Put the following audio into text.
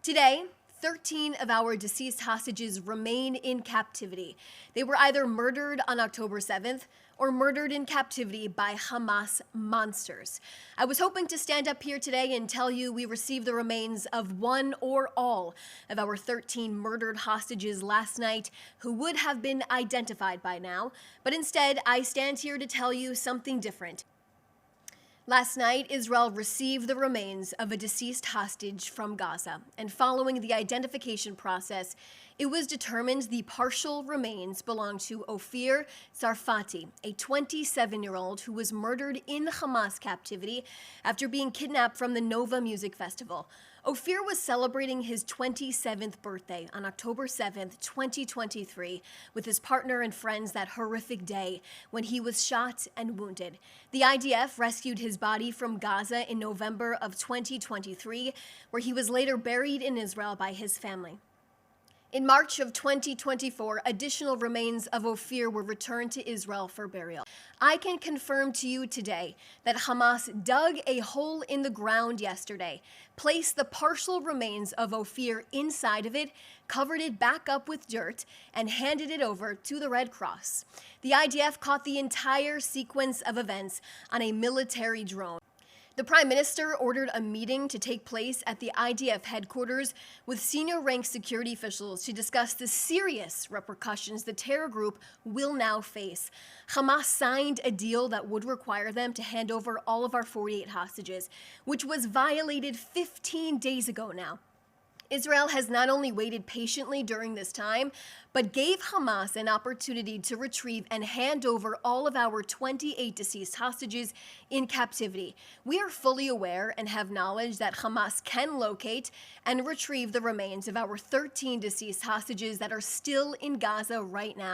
Today, 13 of our deceased hostages remain in captivity. They were either murdered on October 7th or murdered in captivity by Hamas monsters. I was hoping to stand up here today and tell you we received the remains of one or all of our 13 murdered hostages last night who would have been identified by now, but instead I stand here to tell you something different. Last night, Israel received the remains of a deceased hostage from Gaza, and following the identification process, it was determined the partial remains belong to Ofir Tzarfati, a 27-year-old who was murdered in Hamas captivity after being kidnapped from the Nova Music Festival. Ofir was celebrating his 27th birthday on October 7th, 2023, with his partner and friends that horrific day when he was shot and wounded. The IDF rescued his body from Gaza in November of 2023, where he was later buried in Israel by his family. In March of 2024, additional remains of Ofir were returned to Israel for burial. I can confirm to you today that Hamas dug a hole in the ground yesterday, placed the partial remains of Ofir inside of it, covered it back up with dirt, and handed it over to the Red Cross. The IDF caught the entire sequence of events on a military drone. The Prime Minister ordered a meeting to take place at the IDF headquarters with senior-ranked security officials to discuss the serious repercussions the terror group will now face. Hamas signed a deal that would require them to hand over all of our 48 hostages, which was violated 15 days ago now. Israel has not only waited patiently during this time, but gave Hamas an opportunity to retrieve and hand over all of our 28 deceased hostages in captivity. We are fully aware and have knowledge that Hamas can locate and retrieve the remains of our 13 deceased hostages that are still in Gaza right now.